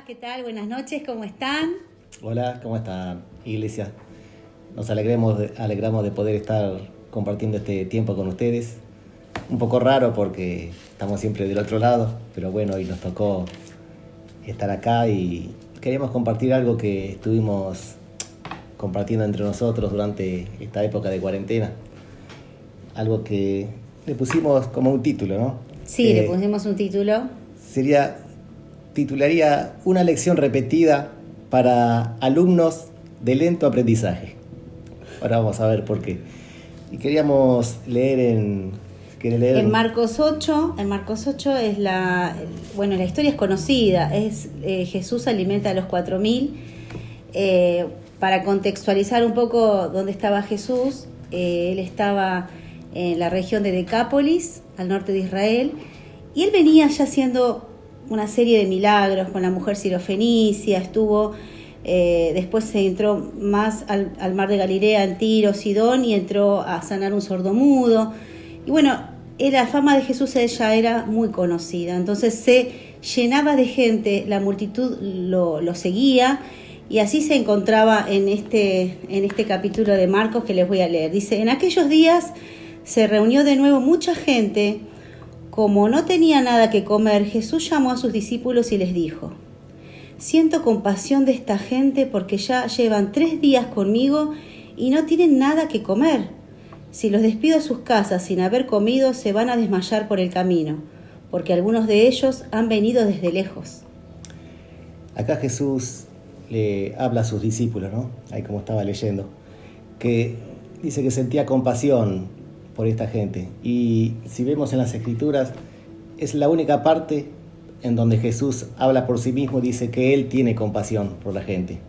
¿qué tal? Buenas noches, ¿cómo están? Hola, ¿cómo está, Iglesia? Nos alegramos de poder estar compartiendo este tiempo con ustedes. Un poco raro porque estamos siempre del otro lado, pero bueno, hoy nos tocó estar acá y queríamos compartir algo que estuvimos compartiendo entre nosotros durante esta época de cuarentena. Algo que le pusimos como un título, ¿no? Sí, le pusimos un título. Titularía Una lección repetida para alumnos de lento aprendizaje. Ahora vamos a ver por qué. Y queríamos leer En Marcos 8, es la historia es conocida, Jesús alimenta a los 4.000. Para contextualizar un poco dónde estaba Jesús, él estaba en la región de Decápolis, al norte de Israel, y él venía ya haciendo una serie de milagros con la mujer sirofenicia, después se entró más al mar de Galilea, en Tiro, Sidón, y entró a sanar un sordomudo. Y bueno, la fama de Jesús ya era muy conocida, entonces se llenaba de gente, la multitud lo seguía, y así se encontraba en este capítulo de Marcos que les voy a leer. Dice: en aquellos días se reunió de nuevo mucha gente. Como no tenía nada que comer, Jesús llamó a sus discípulos y les dijo: siento compasión de esta gente porque ya llevan 3 días conmigo y no tienen nada que comer. Si los despido a sus casas sin haber comido, se van a desmayar por el camino, porque algunos de ellos han venido desde lejos. Acá Jesús le habla a sus discípulos, ¿no? Ahí como estaba leyendo, que dice que sentía compasión por esta gente. Y si vemos en las Escrituras, es la única parte en donde Jesús habla por sí mismo, dice que Él tiene compasión por la gente.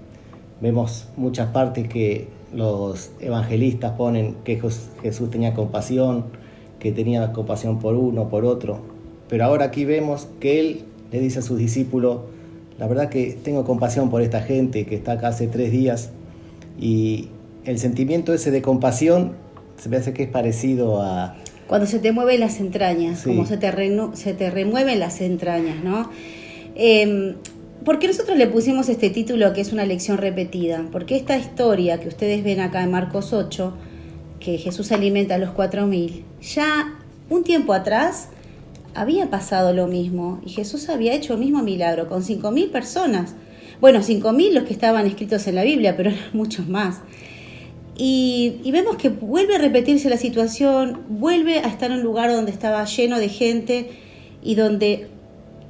Vemos muchas partes que los evangelistas ponen que Jesús tenía compasión, que tenía compasión por uno, por otro. Pero ahora aquí vemos que Él le dice a sus discípulos: la verdad que tengo compasión por esta gente que está acá hace 3 días. Y el sentimiento ese de compasión se me hace que es parecido a... Cuando se te mueven las entrañas, sí, como se te remueven las entrañas, ¿no? ¿Por qué nosotros le pusimos este título, que es una lección repetida? Porque esta historia que ustedes ven acá en Marcos 8, que Jesús alimenta a los 4.000, ya un tiempo atrás había pasado lo mismo, y Jesús había hecho el mismo milagro con 5.000 personas. Bueno, 5.000 los que estaban escritos en la Biblia, pero eran muchos más. Y vemos que vuelve a repetirse la situación, vuelve a estar en un lugar donde estaba lleno de gente y donde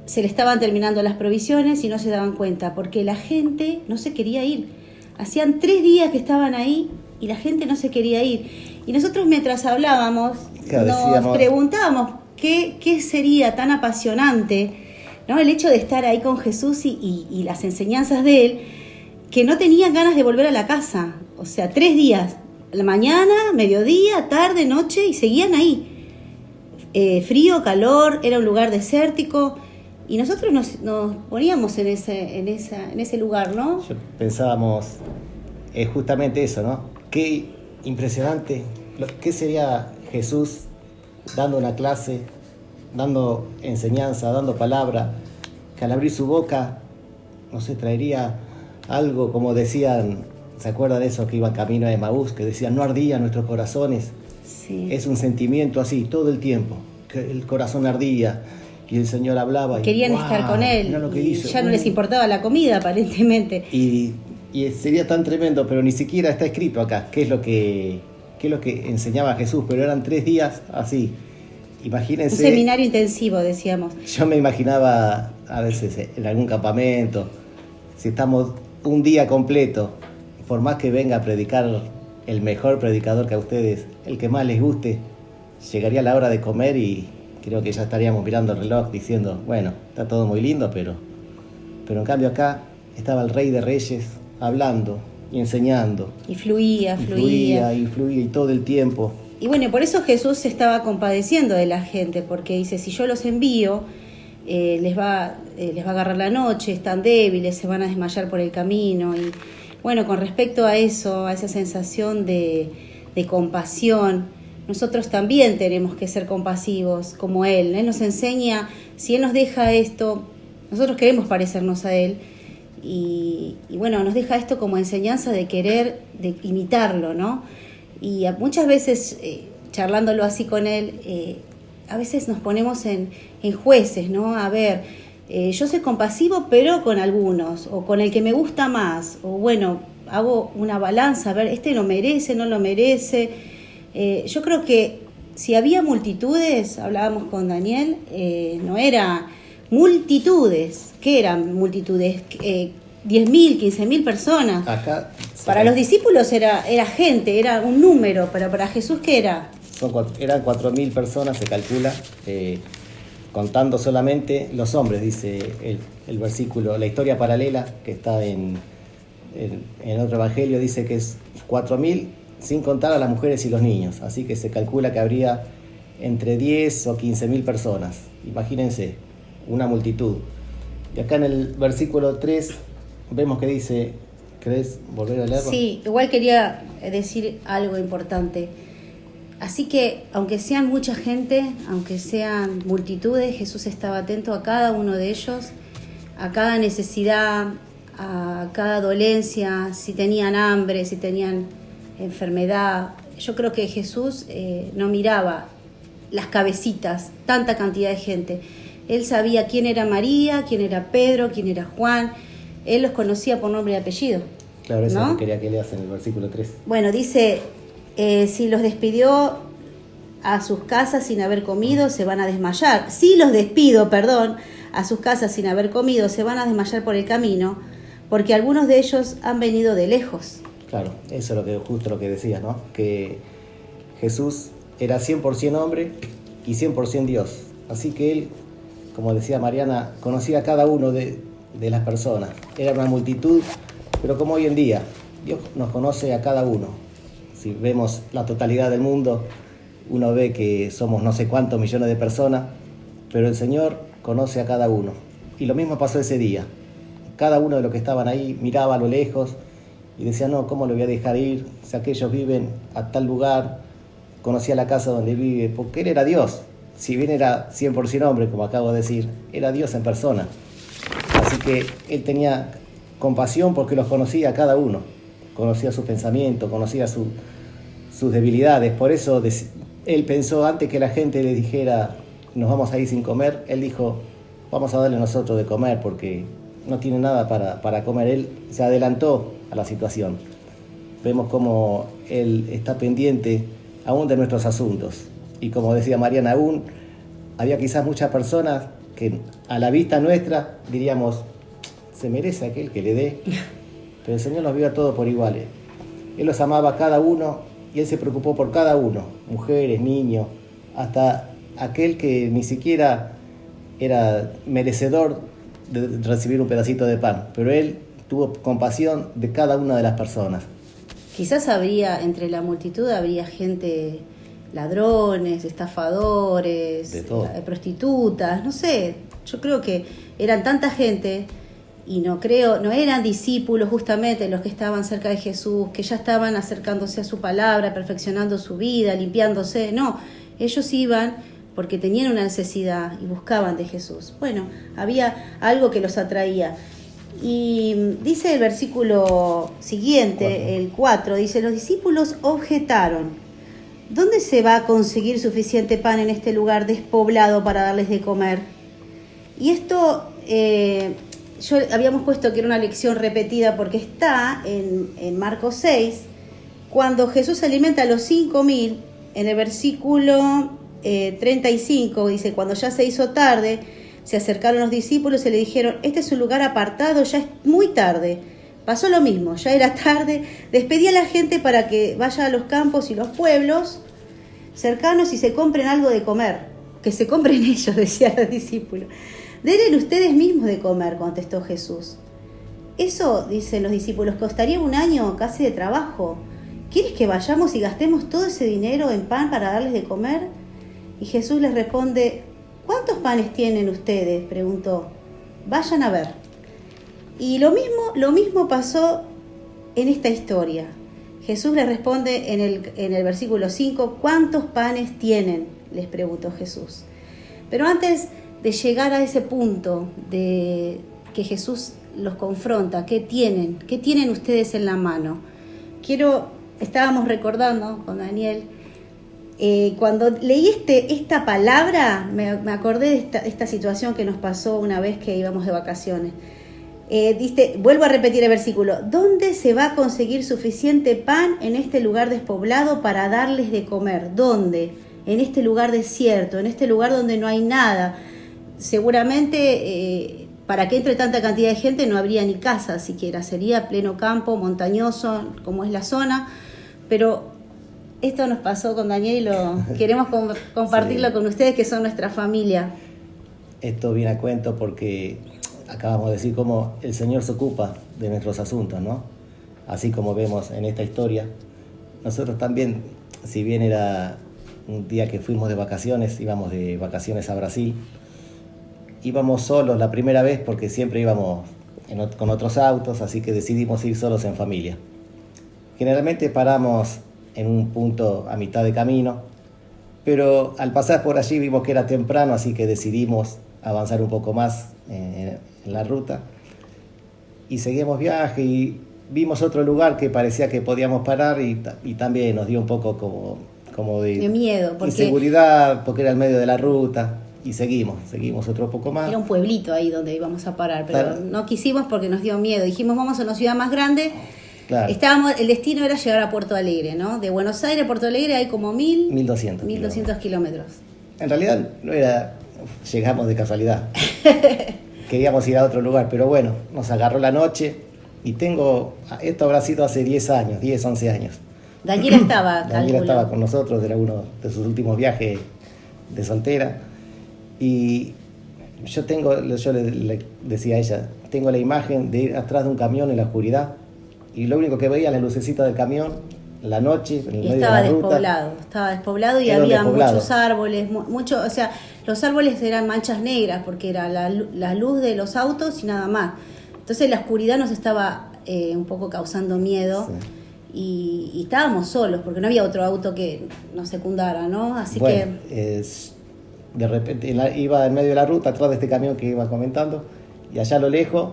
se le estaban terminando las provisiones y no se daban cuenta, porque la gente no se quería ir. Hacían 3 días que estaban ahí y la gente no se quería ir. Y nosotros, mientras hablábamos, nos preguntábamos qué sería tan apasionante, ¿no? El hecho de estar ahí con Jesús y las enseñanzas de Él, que no tenían ganas de volver a la casa. O sea, 3 días, la mañana, mediodía, tarde, noche, y seguían ahí. Frío, calor, era un lugar desértico, y nosotros nos poníamos en ese lugar, ¿no? Pensábamos justamente eso, ¿no? Qué impresionante, ¿qué sería Jesús dando una clase, dando enseñanza, dando palabra, que al abrir su boca, no sé, traería algo, como decían, ¿se acuerdan de eso que iban camino a Emaús? Que decían: no ardían nuestros corazones. Sí. Es un sentimiento así, todo el tiempo, que el corazón ardía, y el Señor hablaba. Querían estar con Él, y ya no les importaba la comida, aparentemente. Y sería tan tremendo, pero ni siquiera está escrito acá qué es lo que enseñaba Jesús, pero eran 3 días así. Imagínense. Un seminario intensivo, decíamos. Yo me imaginaba a veces en algún campamento, si estamos un día completo, por más que venga a predicar el mejor predicador que a ustedes, el que más les guste, llegaría la hora de comer y creo que ya estaríamos mirando el reloj diciendo: bueno, está todo muy lindo, pero en cambio acá estaba el Rey de Reyes hablando y enseñando. Y fluía Y todo el tiempo. Y bueno, por eso Jesús se estaba compadeciendo de la gente, porque dice: si yo los envío, les va a agarrar la noche, están débiles, se van a desmayar por el camino. Y bueno, con respecto a eso, a esa sensación de compasión, nosotros también tenemos que ser compasivos como Él. Él nos enseña, si Él nos deja esto, nosotros queremos parecernos a Él, Y bueno, nos deja esto como enseñanza de querer, de imitarlo, ¿no? Y muchas veces, charlándolo así con él, a veces nos ponemos en jueces, ¿no? A ver, yo soy compasivo, pero con algunos, o con el que me gusta más, o bueno, hago una balanza, a ver, este lo merece, no lo merece. Yo creo que si había multitudes, hablábamos con Daniel, no era multitudes. ¿Qué eran multitudes? 10.000, 15.000 personas. Acá, para los discípulos era gente, era un número, pero para Jesús, ¿qué era? Eran 4.000 personas, se calcula, contando solamente los hombres, dice el versículo. La historia paralela que está en otro evangelio dice que es 4.000 sin contar a las mujeres y los niños. Así que se calcula que habría entre 10 o 15.000 personas. Imagínense, una multitud. Y acá en el versículo 3 vemos que dice, ¿querés volver a leerlo? Sí, igual quería decir algo importante. Así que, aunque sean mucha gente, aunque sean multitudes, Jesús estaba atento a cada uno de ellos, a cada necesidad, a cada dolencia, si tenían hambre, si tenían enfermedad. Yo creo que Jesús no miraba las cabecitas, tanta cantidad de gente. Él sabía quién era María, quién era Pedro, quién era Juan. Él los conocía por nombre y apellido. Claro, eso ¿no? es lo que quería que leas en el versículo 3. Bueno, dice, si los despidió a sus casas sin haber comido, se van a desmayar. Si los despido, a sus casas sin haber comido, se van a desmayar por el camino, porque algunos de ellos han venido de lejos. Claro, eso es justo lo que decías, ¿no? Que Jesús era 100% hombre y 100% Dios. Así que él, como decía Mariana, conocía a cada uno de las personas. Era una multitud, pero como hoy en día, Dios nos conoce a cada uno. Si vemos la totalidad del mundo, uno ve que somos no sé cuántos millones de personas, pero el Señor conoce a cada uno. Y lo mismo pasó ese día. Cada uno de los que estaban ahí miraba a lo lejos y decía, no, ¿cómo lo voy a dejar ir? Si aquellos viven a tal lugar, conocía la casa donde vive, porque Él era Dios. Si bien era 100% hombre, como acabo de decir, era Dios en persona. Así que Él tenía compasión porque los conocía a cada uno. Conocía sus pensamientos, conocía sus debilidades. Por eso Él pensó, antes que la gente le dijera, nos vamos a ir sin comer, Él dijo, vamos a darle nosotros de comer porque no tiene nada para comer. Él se adelantó a la situación. Vemos cómo Él está pendiente aún de nuestros asuntos. Y como decía Mariana, aún había quizás muchas personas que a la vista nuestra diríamos, se merece aquel que le dé. Pero el Señor nos vio a todos por iguales. Él los amaba a cada uno y Él se preocupó por cada uno, mujeres, niños, hasta aquel que ni siquiera era merecedor de recibir un pedacito de pan. Pero Él tuvo compasión de cada una de las personas. Quizás entre la multitud habría gente, ladrones, estafadores, prostitutas, no sé. Yo creo que eran tanta gente y no eran discípulos justamente los que estaban cerca de Jesús, que ya estaban acercándose a su palabra, perfeccionando su vida, limpiándose. No, ellos iban porque tenían una necesidad y buscaban de Jesús. Bueno, había algo que los atraía. Y dice el versículo siguiente, el 4, dice, los discípulos objetaron, ¿dónde se va a conseguir suficiente pan en este lugar despoblado para darles de comer? Y esto, habíamos puesto que era una lección repetida porque está en Marcos 6, cuando Jesús alimenta a los 5.000, en el versículo 35, dice, cuando ya se hizo tarde, se acercaron los discípulos y le dijeron, este es un lugar apartado, ya es muy tarde. Pasó lo mismo, ya era tarde, despedí a la gente para que vaya a los campos y los pueblos cercanos y se compren algo de comer. Que se compren ellos, decían los discípulos. Denle ustedes mismos de comer, contestó Jesús. Eso, dicen los discípulos, costaría un año casi de trabajo. ¿Quieres que vayamos y gastemos todo ese dinero en pan para darles de comer? Y Jesús les responde, ¿cuántos panes tienen ustedes?, preguntó. Vayan a ver. Y lo mismo pasó en esta historia. Jesús les responde en el versículo 5, ¿cuántos panes tienen?, les preguntó Jesús. Pero antes de llegar a ese punto de que Jesús los confronta, ¿qué tienen? ¿Qué tienen ustedes en la mano? Estábamos recordando con Daniel, cuando leí esta palabra, me acordé de esta situación que nos pasó una vez que íbamos de vacaciones. Dice, vuelvo a repetir el versículo: ¿dónde se va a conseguir suficiente pan en este lugar despoblado para darles de comer? ¿Dónde? En este lugar desierto, en este lugar donde no hay nada. Seguramente para que entre tanta cantidad de gente no habría ni casa siquiera, sería pleno campo, montañoso, como es la zona. Pero esto nos pasó con Daniel y lo queremos compartirlo Sí. con ustedes, que son nuestra familia. Esto viene a cuento porque acabamos de decir cómo el Señor se ocupa de nuestros asuntos, ¿no? Así como vemos en esta historia. Nosotros también, si bien era un día que fuimos de vacaciones, íbamos de vacaciones a Brasil, íbamos solos la primera vez porque siempre íbamos con otros autos, así que decidimos ir solos en familia. Generalmente paramos en un punto a mitad de camino, pero al pasar por allí vimos que era temprano, así que decidimos avanzar un poco más en la ruta y seguimos viaje y vimos otro lugar que parecía que podíamos parar y también nos dio un poco como de miedo, porque inseguridad, porque era el medio de la ruta. Y seguimos otro poco más. era un pueblito ahí donde íbamos a parar, pero Claro. no quisimos porque nos dio miedo. Dijimos, vamos a una ciudad más grande. Claro. El destino era llegar a Puerto Alegre, ¿no? De Buenos Aires a Puerto Alegre hay como 1.200 kilómetros. En realidad no era, llegamos de casualidad. Queríamos ir a otro lugar, pero bueno, nos agarró la noche y esto habrá sido hace 10 años, 10, 11 años. Daniela estaba, Daniela estaba con nosotros, era uno de sus últimos viajes de soltera. Y yo le decía a ella, tengo la imagen de ir atrás de un camión en la oscuridad y lo único que veía, las lucecitas del camión, la noche, en el medio de la ruta. Estaba despoblado y Era había despoblado. muchos árboles, o sea, los árboles eran manchas negras porque era la luz de los autos y nada más. Entonces la oscuridad nos estaba un poco causando miedo. Sí. Y estábamos solos porque no había otro auto que nos secundara, ¿no? Así Bueno, que de repente iba en medio de la ruta, atrás de este camión que iba comentando, y allá a lo lejos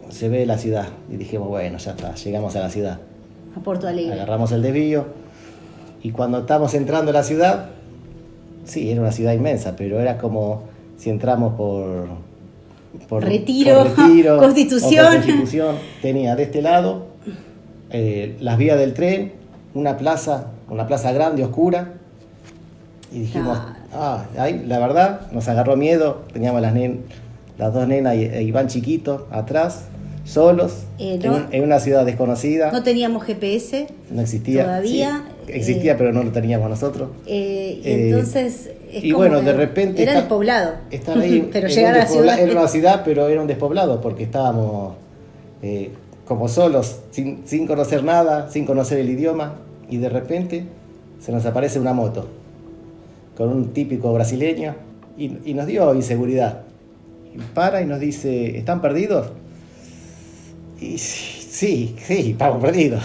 se ve la ciudad. Y dijimos, bueno, ya está, llegamos a la ciudad. a Puerto Alegre. Agarramos el desvío, y cuando estamos entrando a la ciudad, sí, era una ciudad inmensa, pero era como si entramos por Retiro, Constitución. o por Constitución. Tenía de este lado las vías del tren, una plaza grande, oscura, y dijimos, ahí, la verdad, nos agarró miedo. Teníamos las dos nenas e Iván chiquito atrás, solos, en una ciudad desconocida. No teníamos GPS. No existía. Todavía. Sí, existía, pero no lo teníamos nosotros. Entonces, y bueno, de repente era despoblado. Estar ahí pero llegar a la ciudad. Era una ciudad, pero era un despoblado, porque estábamos como solos, sin conocer nada, sin conocer el idioma, y de repente se nos aparece una moto con un típico brasileño y nos dio inseguridad. Y para y nos dice, ¿están perdidos? Y sí, estábamos perdidos.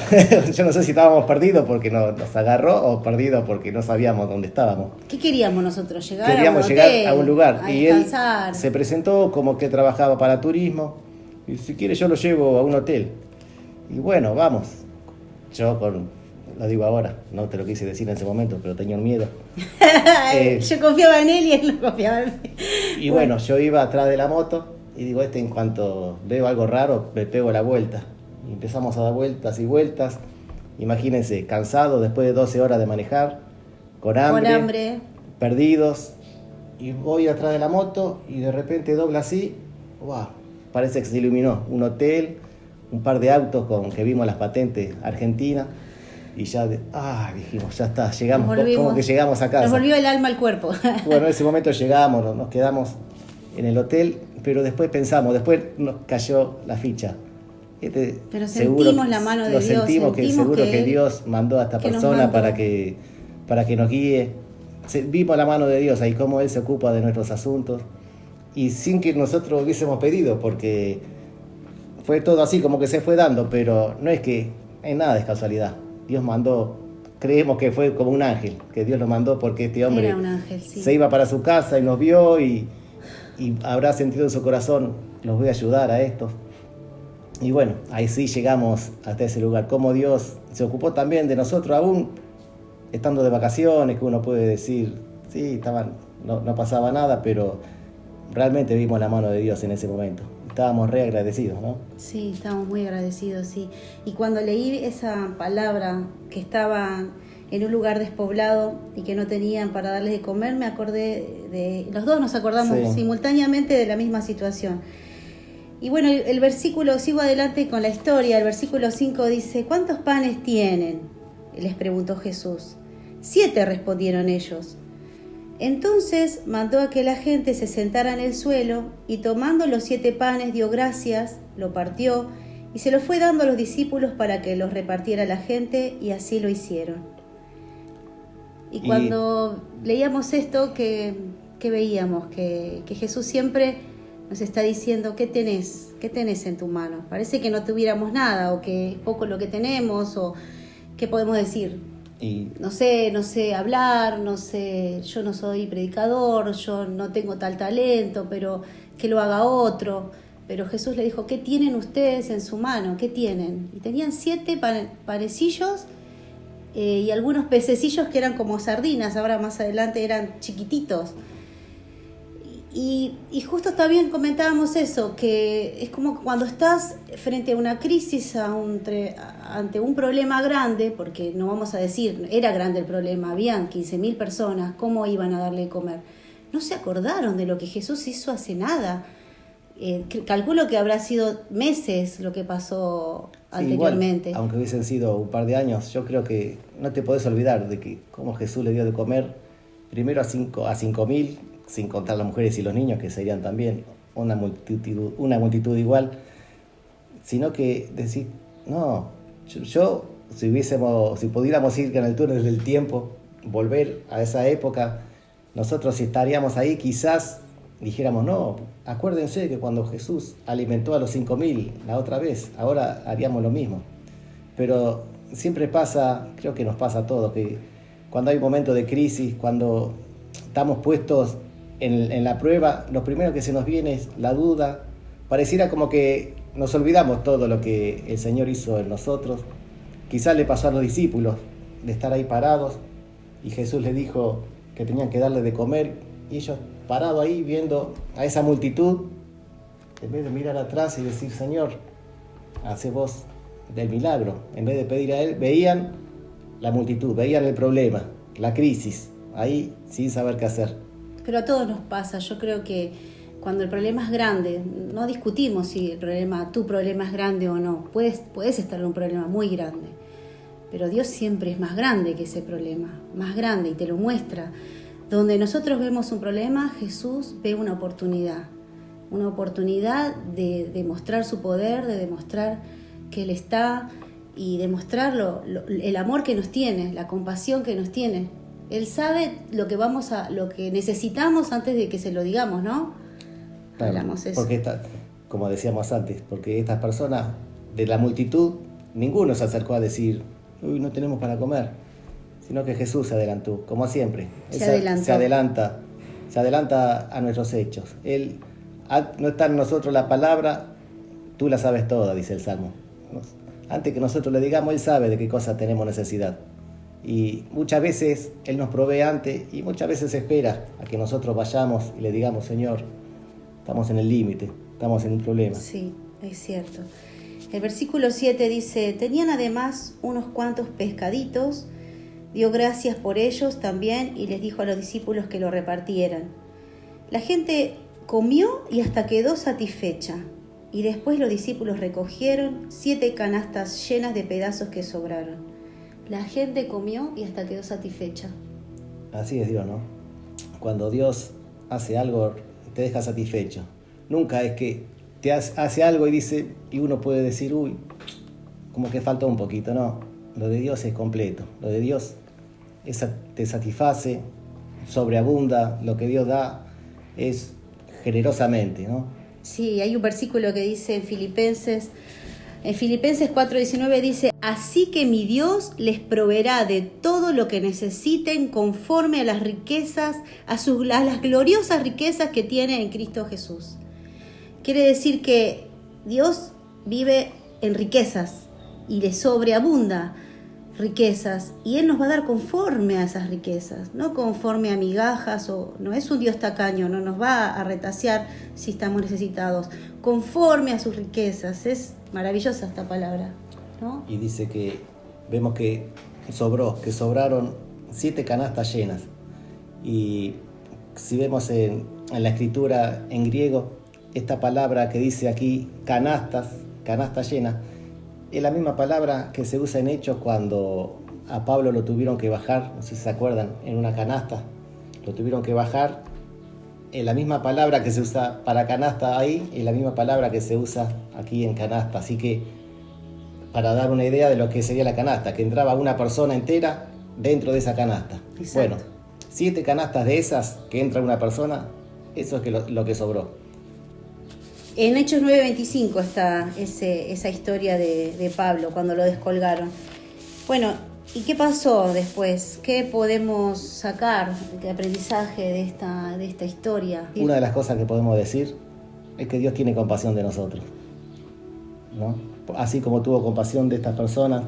Yo no sé si estábamos perdidos porque nos agarró o perdidos porque no sabíamos dónde estábamos. ¿Qué queríamos nosotros? Queríamos llegar a un lugar. A y descansar. Él se presentó como que trabajaba para turismo. Y si quiere yo lo llevo a un hotel. Y bueno, vamos. Yo lo digo ahora, no te lo quise decir en ese momento, pero tenía un miedo. Yo confiaba en él y él no confiaba en mí. Y bueno, yo iba atrás de la moto y digo, en cuanto veo algo raro, me pego la vuelta. Y empezamos a dar vueltas y vueltas. Imagínense, cansados después de 12 horas de manejar, con hambre, perdidos. Y voy atrás de la moto y de repente dobla así. ¡Wow! Parece que se iluminó. Un hotel, un par de autos que vimos las patentes argentinas. Y ya, dijimos, ya está, llegamos, como que llegamos a casa. Nos volvió el alma al cuerpo. Bueno, en ese momento llegamos, nos quedamos en el hotel, pero después después nos cayó la ficha. Pero sentimos la mano de Dios. Sentimos que Dios mandó a esta persona para que nos guíe. Vimos la mano de Dios ahí, cómo Él se ocupa de nuestros asuntos. Y sin que nosotros hubiésemos pedido, porque fue todo así, como que se fue dando, pero no es que en nada es casualidad. Dios mandó, creemos que fue como un ángel, que Dios lo mandó porque este hombre era un ángel, sí. Se iba para su casa y nos vio y habrá sentido en su corazón, los voy a ayudar a estos. Y bueno, ahí sí llegamos hasta ese lugar. Cómo Dios se ocupó también de nosotros, aún estando de vacaciones, que uno puede decir, sí, no pasaba nada, pero realmente vimos la mano de Dios en ese momento. Estábamos re agradecidos, ¿no? Sí, estamos muy agradecidos, sí. Y cuando leí esa palabra, que estaban en un lugar despoblado y que no tenían para darles de comer, me acordé los dos nos acordamos simultáneamente de la misma situación. Y bueno, el versículo, sigo adelante con la historia, el versículo 5 dice, ¿cuántos panes tienen?, les preguntó Jesús. 7, respondieron ellos. Entonces mandó a que la gente se sentara en el suelo y tomando los 7 panes dio gracias, lo partió y se lo fue dando a los discípulos para que los repartiera a la gente, y así lo hicieron. Y cuando leíamos esto, que veíamos que Jesús siempre nos está diciendo, ¿qué tenés en tu mano? Parece que no tuviéramos nada, o que es poco lo que tenemos, o ¿qué podemos decir? No sé hablar, no sé, yo no soy predicador, yo no tengo tal talento, pero que lo haga otro. Pero Jesús le dijo, ¿qué tienen ustedes en su mano? ¿Qué tienen? Y tenían 7 panecillos y algunos pececillos que eran como sardinas, ahora más adelante eran chiquititos. Y justo también comentábamos eso, que es como cuando estás frente a una crisis, ante un problema grande, porque no vamos a decir, era grande el problema, habían 15.000 personas, ¿cómo iban a darle de comer? No se acordaron de lo que Jesús hizo hace nada. Calculo que habrá sido meses lo que pasó anteriormente. Igual, aunque hubiesen sido un par de años, yo creo que no te podés olvidar de que cómo Jesús le dio de comer primero a 5.000, sin contar las mujeres y los niños, que serían también una multitud igual, sino que decir, no, yo si pudiéramos ir en el túnel del tiempo, volver a esa época, nosotros si estaríamos ahí quizás dijéramos, no, acuérdense que cuando Jesús alimentó a los 5.000 la otra vez, ahora haríamos lo mismo. Pero siempre pasa, creo que nos pasa a todos, que cuando hay un momento de crisis, cuando estamos puestos en la prueba, lo primero que se nos viene es la duda. Pareciera como que nos olvidamos todo lo que el Señor hizo en nosotros. Quizás le pasó a los discípulos de estar ahí parados y Jesús les dijo que tenían que darle de comer, y ellos parados ahí viendo a esa multitud, en vez de mirar atrás y decir, Señor, hace vos del milagro, en vez de pedir a Él, veían la multitud, veían el problema, la crisis, ahí sin saber qué hacer. Pero a todos nos pasa, yo creo que cuando el problema es grande, no discutimos si tu problema es grande o no, puedes estar en un problema muy grande, pero Dios siempre es más grande que ese problema, más grande, y te lo muestra. Donde nosotros vemos un problema, Jesús ve una oportunidad de demostrar su poder, de demostrar que Él está, y demostrar el amor que nos tiene, la compasión que nos tiene. Él sabe lo que necesitamos antes de que se lo digamos, ¿no? Claro, hablamos eso. Porque como decíamos antes, porque estas personas de la multitud, ninguno se acercó a decir, uy, no tenemos para comer, sino que Jesús se adelantó, como siempre. Se adelanta a nuestros hechos. Él, no está en nosotros la palabra, tú la sabes toda, dice el Salmo. Antes que nosotros le digamos, Él sabe de qué cosa tenemos necesidad. Y muchas veces Él nos provee antes, y muchas veces espera a que nosotros vayamos y le digamos, Señor, estamos en el límite, estamos en un problema. Sí, es cierto. El versículo 7 dice, tenían además unos cuantos pescaditos, dio gracias por ellos también y les dijo a los discípulos que lo repartieran. La gente comió y hasta quedó satisfecha, y después los discípulos recogieron 7 canastas llenas de pedazos que sobraron. La gente comió y hasta quedó satisfecha. Así es Dios, ¿no? Cuando Dios hace algo, te deja satisfecho. Nunca es que te hace algo y uno puede decir, uy, como que falta un poquito. No, lo de Dios es completo. Lo de Dios te satisface, sobreabunda. Lo que Dios da es generosamente, ¿no? Sí, hay un versículo que dice en Filipenses 4:19 dice, así que mi Dios les proveerá de todo lo que necesiten conforme a las riquezas, a las gloriosas riquezas que tiene en Cristo Jesús. Quiere decir que Dios vive en riquezas y le sobreabunda riquezas, y Él nos va a dar conforme a esas riquezas, no conforme a migajas, o no es un Dios tacaño, no nos va a retasear si estamos necesitados, conforme a sus riquezas. Es maravillosa esta palabra, ¿no? Y dice que vemos que sobraron 7 canastas llenas. Y si vemos en la escritura en griego, esta palabra que dice aquí canasta llena, es la misma palabra que se usa en Hechos cuando a Pablo lo tuvieron que bajar, no sé si se acuerdan, en una canasta, lo tuvieron que bajar. Es la misma palabra que se usa para canasta ahí, es la misma palabra que se usa aquí en canasta. Así que, para dar una idea de lo que sería la canasta, que entraba una persona entera dentro de esa canasta. Exacto. Bueno, 7 canastas de esas que entra una persona, eso es lo que sobró. En Hechos 9:25 está esa historia de Pablo cuando lo descolgaron. Bueno, ¿y qué pasó después? ¿Qué podemos sacar de aprendizaje de esta historia? Una de las cosas que podemos decir es que Dios tiene compasión de nosotros, ¿no? Así como tuvo compasión de estas personas,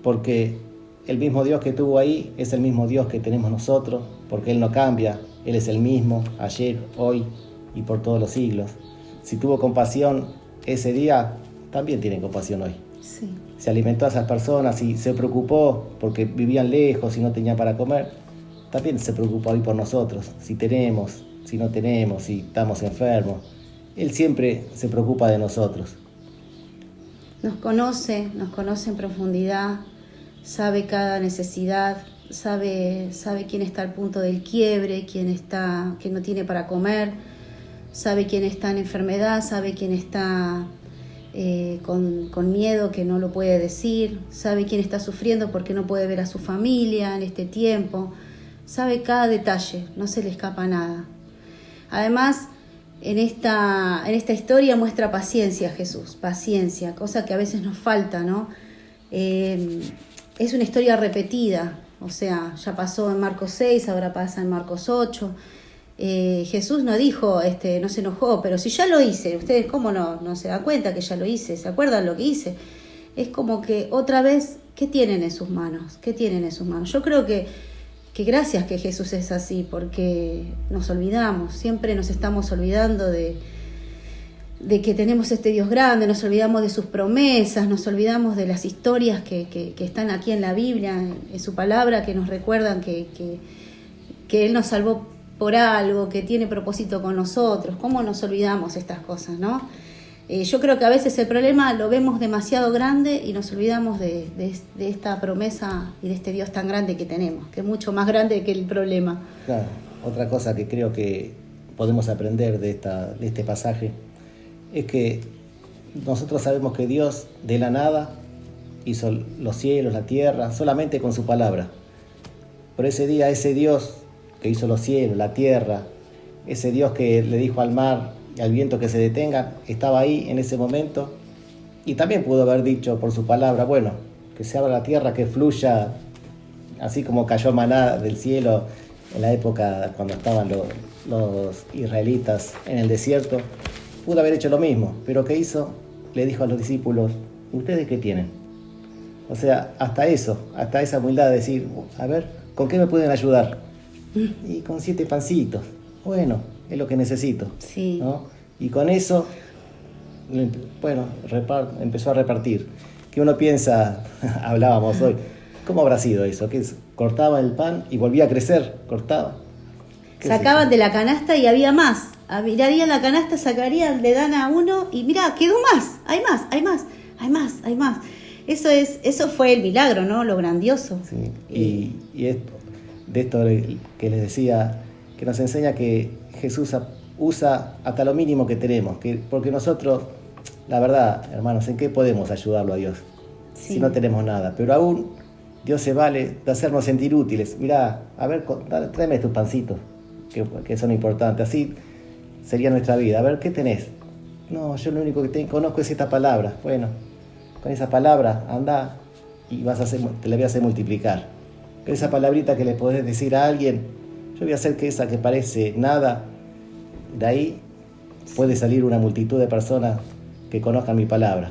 porque el mismo Dios que tuvo ahí es el mismo Dios que tenemos nosotros, porque Él no cambia, Él es el mismo ayer, hoy y por todos los siglos. Si tuvo compasión ese día, también tiene compasión hoy. Sí. Se alimentó a esas personas y se preocupó porque vivían lejos y no tenían para comer. También se preocupa hoy por nosotros, si tenemos, si no tenemos, si estamos enfermos. Él siempre se preocupa de nosotros. Nos conoce en profundidad, sabe cada necesidad, sabe quién está al punto del quiebre, quién no tiene para comer, sabe quién está en enfermedad, sabe quién está con miedo que no lo puede decir, sabe quién está sufriendo porque no puede ver a su familia en este tiempo, sabe cada detalle, no se le escapa nada. Además, en esta historia muestra paciencia Jesús, paciencia, cosa que a veces nos falta, ¿no? Es una historia repetida, o sea, ya pasó en Marcos 6, ahora pasa en Marcos 8. Jesús no dijo, no se enojó, pero si ya lo hice, ustedes cómo no se dan cuenta que ya lo hice, ¿se acuerdan lo que hice? Es como que otra vez, ¿qué tienen en sus manos? ¿Qué tienen en sus manos? Yo creo que gracias que Jesús es así, porque nos olvidamos, siempre nos estamos olvidando de que tenemos este Dios grande, nos olvidamos de sus promesas, nos olvidamos de las historias que están aquí en la Biblia, en su palabra, que nos recuerdan que Él nos salvó por algo, que tiene propósito con nosotros. ¿Cómo nos olvidamos estas cosas, no? Yo creo que a veces el problema lo vemos demasiado grande y nos olvidamos de esta promesa y de este Dios tan grande que tenemos, que es mucho más grande que el problema. Claro, otra cosa que creo que podemos aprender de este pasaje es que nosotros sabemos que Dios de la nada hizo los cielos, la tierra, solamente con su palabra. Pero ese día, ese Dios que hizo los cielos, la tierra, ese Dios que le dijo al mar y al viento que se detengan, estaba ahí en ese momento, y también pudo haber dicho por su palabra, bueno, que se abra la tierra, que fluya, así como cayó maná del cielo en la época cuando estaban los israelitas en el desierto. Pudo haber hecho lo mismo, pero ¿qué hizo? Le dijo a los discípulos, ¿ustedes qué tienen? O sea, hasta eso, hasta esa humildad de decir, a ver, ¿con qué me pueden ayudar? Y con 7 pancitos, bueno, es lo que necesito, sí, ¿no? Y con eso, bueno, empezó a repartir. Que uno piensa, hablábamos hoy, ¿cómo habrá sido eso? Que cortaba el pan y volvía a crecer, cortaba. Sacaban de la canasta y había más. Mirarían la canasta, sacarían, le dan a uno y mirá, quedó más, hay más. Eso fue el milagro, ¿no? Lo grandioso. Sí. Y esto que les decía, que nos enseña que Jesús usa hasta lo mínimo que tenemos, porque nosotros, la verdad, hermanos, ¿en qué podemos ayudarlo a Dios? Sí. Si no tenemos nada, pero aún Dios se vale de hacernos sentir útiles. Mirá, a ver, tráeme tus pancitos, que son importantes, así sería nuestra vida. A ver, ¿qué tenés? No, yo lo único que conozco es esta palabra. Bueno, con esa palabra anda y te la voy a hacer multiplicar. Esa palabrita que le podés decir a alguien, yo voy a hacer que esa que parece nada, de ahí puede salir una multitud de personas que conozcan mi palabra.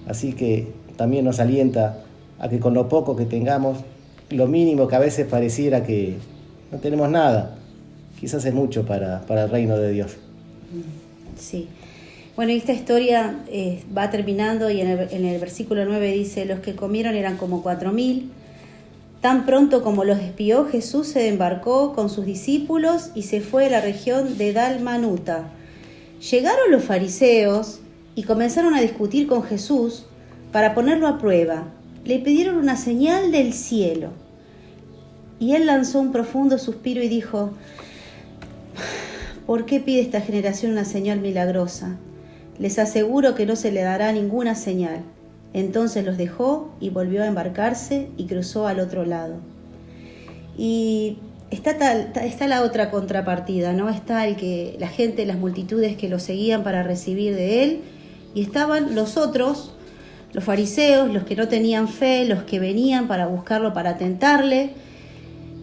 Así que también nos alienta a que con lo poco que tengamos, lo mínimo que a veces pareciera que no tenemos nada, quizás es mucho para el reino de Dios. Sí. Bueno, esta historia va terminando y en el versículo 9 dice: los que comieron eran como 4.000. Tan pronto como los espió, Jesús se embarcó con sus discípulos y se fue a la región de Dalmanuta. Llegaron los fariseos y comenzaron a discutir con Jesús para ponerlo a prueba. Le pidieron una señal del cielo. Y él lanzó un profundo suspiro y dijo: ¿por qué pide esta generación una señal milagrosa? Les aseguro que no se le dará ninguna señal. Entonces los dejó y volvió a embarcarse y cruzó al otro lado. Y está la otra contrapartida, ¿no? Está la gente, las multitudes que lo seguían para recibir de él, y estaban los otros, los fariseos, los que no tenían fe, los que venían para buscarlo, para tentarle.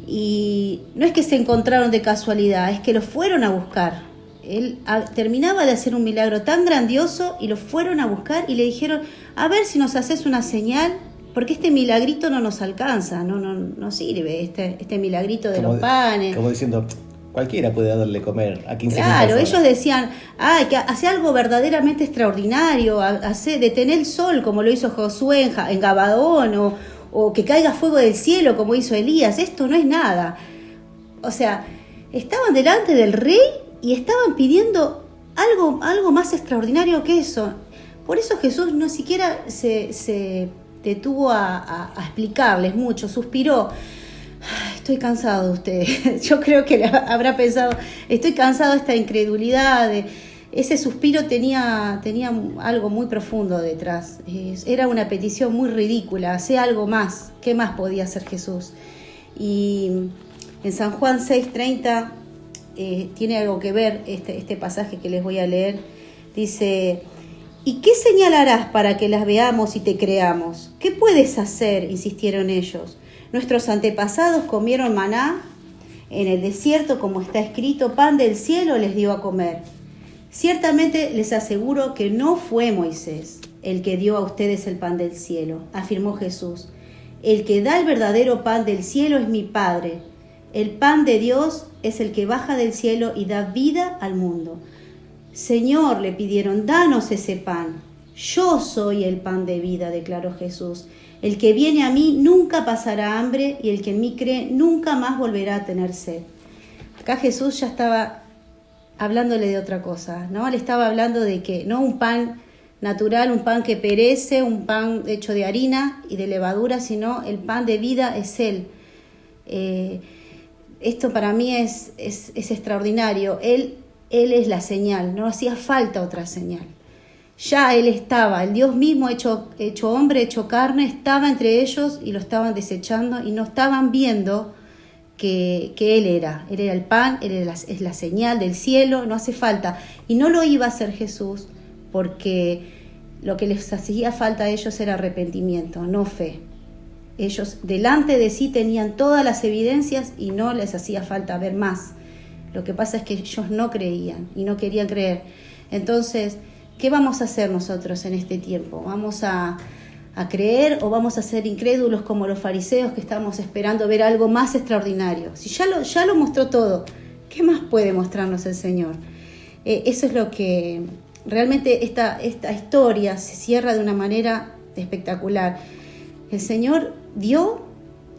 Y no es que se encontraron de casualidad, es que lo fueron a buscar. Él terminaba de hacer un milagro tan grandioso y lo fueron a buscar y le dijeron: a ver si nos haces una señal, porque este milagrito no nos alcanza, no sirve este milagrito de los panes. Como diciendo, cualquiera puede darle comer a 15 Claro, ellos decían: que hace algo verdaderamente extraordinario, detener el sol como lo hizo Josué en Gabaón, o que caiga fuego del cielo como hizo Elías. Esto no es nada. O sea, estaban delante del rey y estaban pidiendo algo más extraordinario que eso. Por eso Jesús no siquiera se detuvo a explicarles mucho, suspiró: estoy cansado de ustedes. Yo creo que habrá pensado: estoy cansado de esta incredulidad. Ese suspiro tenía algo muy profundo detrás. Era una petición muy ridícula: hacé algo más. ¿Qué más podía hacer Jesús? Y en San Juan 6:30 tiene algo que ver este pasaje que les voy a leer. Dice: ¿y qué señalarás para que las veamos y te creamos? ¿Qué puedes hacer?, insistieron ellos. Nuestros antepasados comieron maná en el desierto, como está escrito: pan del cielo les dio a comer. Ciertamente les aseguro que no fue Moisés el que dio a ustedes el pan del cielo, afirmó Jesús. El que da el verdadero pan del cielo es mi Padre. El pan de Dios es el que baja del cielo y da vida al mundo. Señor, le pidieron, danos ese pan. Yo soy el pan de vida, declaró Jesús. El que viene a mí nunca pasará hambre y el que en mí cree nunca más volverá a tener sed. Acá Jesús ya estaba hablándole de otra cosa, ¿no? Le estaba hablando de que no un pan natural, un pan que perece, un pan hecho de harina y de levadura, sino el pan de vida es Él. Esto para mí es extraordinario. Él es la señal, no hacía falta otra señal. Ya Él estaba, el Dios mismo hecho hombre, hecho carne, estaba entre ellos y lo estaban desechando y no estaban viendo que Él era el pan, es la señal del cielo, no hace falta. Y no lo iba a hacer Jesús porque lo que les hacía falta a ellos era arrepentimiento, no fe. Ellos delante de sí tenían todas las evidencias y no les hacía falta ver más. Lo que pasa es que ellos no creían y no querían creer. Entonces, ¿qué vamos a hacer nosotros en este tiempo? ¿Vamos a creer o vamos a ser incrédulos como los fariseos que estamos esperando ver algo más extraordinario? Si ya lo mostró todo, ¿qué más puede mostrarnos el Señor? Eso es lo que realmente esta historia se cierra de una manera espectacular. El Señor dio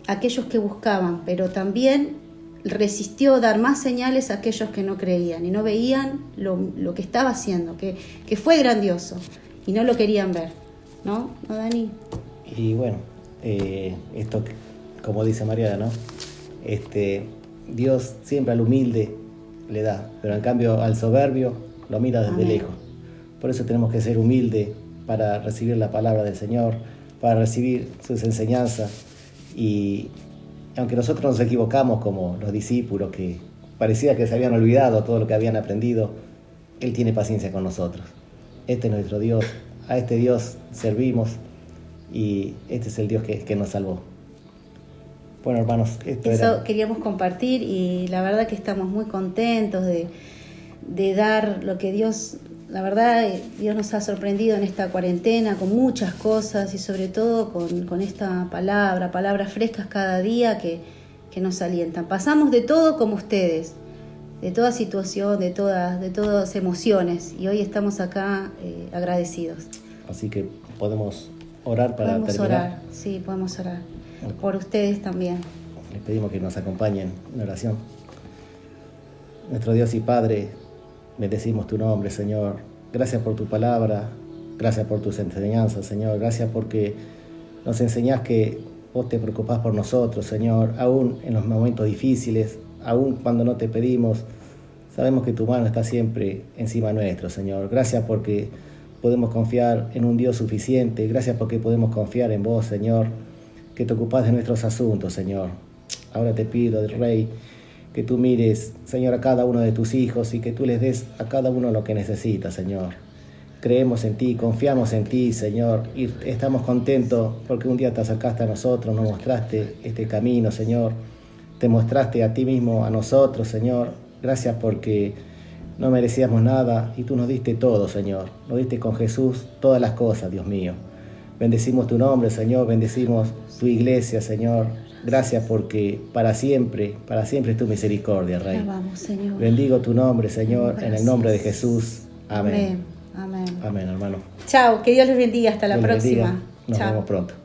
a aquellos que buscaban, pero también resistió dar más señales a aquellos que no creían y no veían lo que estaba haciendo, que fue grandioso y no lo querían ver. ¿No, Dani? Y bueno, esto, como dice Mariana, ¿no? Dios siempre al humilde le da, pero en cambio al soberbio lo mira desde Amén. lejos. Por eso tenemos que ser humildes para recibir la palabra del Señor, para recibir sus enseñanzas. Y aunque nosotros nos equivocamos como los discípulos, que parecía que se habían olvidado todo lo que habían aprendido, Él tiene paciencia con nosotros. Este es nuestro Dios. A este Dios servimos y este es el Dios que nos salvó. Bueno, hermanos, Eso queríamos compartir y la verdad que estamos muy contentos de dar lo que Dios la verdad, Dios nos ha sorprendido en esta cuarentena con muchas cosas y sobre todo con esta palabras frescas cada día que nos alientan. Pasamos de todo como ustedes, de toda situación, de todas emociones, y hoy estamos acá agradecidos. Así que podemos orar para podemos terminar. Orar, sí, podemos orar. Por ustedes también. Les pedimos que nos acompañen en oración. Nuestro Dios y Padre, bendecimos tu nombre, Señor. Gracias por tu palabra, gracias por tus enseñanzas, Señor. Gracias porque nos enseñás que vos te preocupás por nosotros, Señor, aún en los momentos difíciles, aún cuando no te pedimos. Sabemos que tu mano está siempre encima nuestro, Señor. Gracias porque podemos confiar en un Dios suficiente. Gracias porque podemos confiar en vos, Señor, que te ocupás de nuestros asuntos, Señor. Ahora te pido, Rey, que tú mires, Señor, a cada uno de tus hijos y que tú les des a cada uno lo que necesita, Señor. Creemos en ti, confiamos en ti, Señor, y estamos contentos porque un día te acercaste a nosotros, nos mostraste este camino, Señor. Te mostraste a ti mismo, a nosotros, Señor. Gracias porque no merecíamos nada y tú nos diste todo, Señor. Nos diste con Jesús todas las cosas, Dios mío. Bendecimos tu nombre, Señor, bendecimos tu iglesia, Señor. Gracias porque para siempre es tu misericordia, Rey. Alabamos, Señor. Bendigo tu nombre, Señor, Gracias. en el nombre de Jesús. Amén. Amén. Amén, hermano. Chao, que Dios les bendiga. Hasta la Dios les próxima. bendiga. Nos Chao. vemos pronto.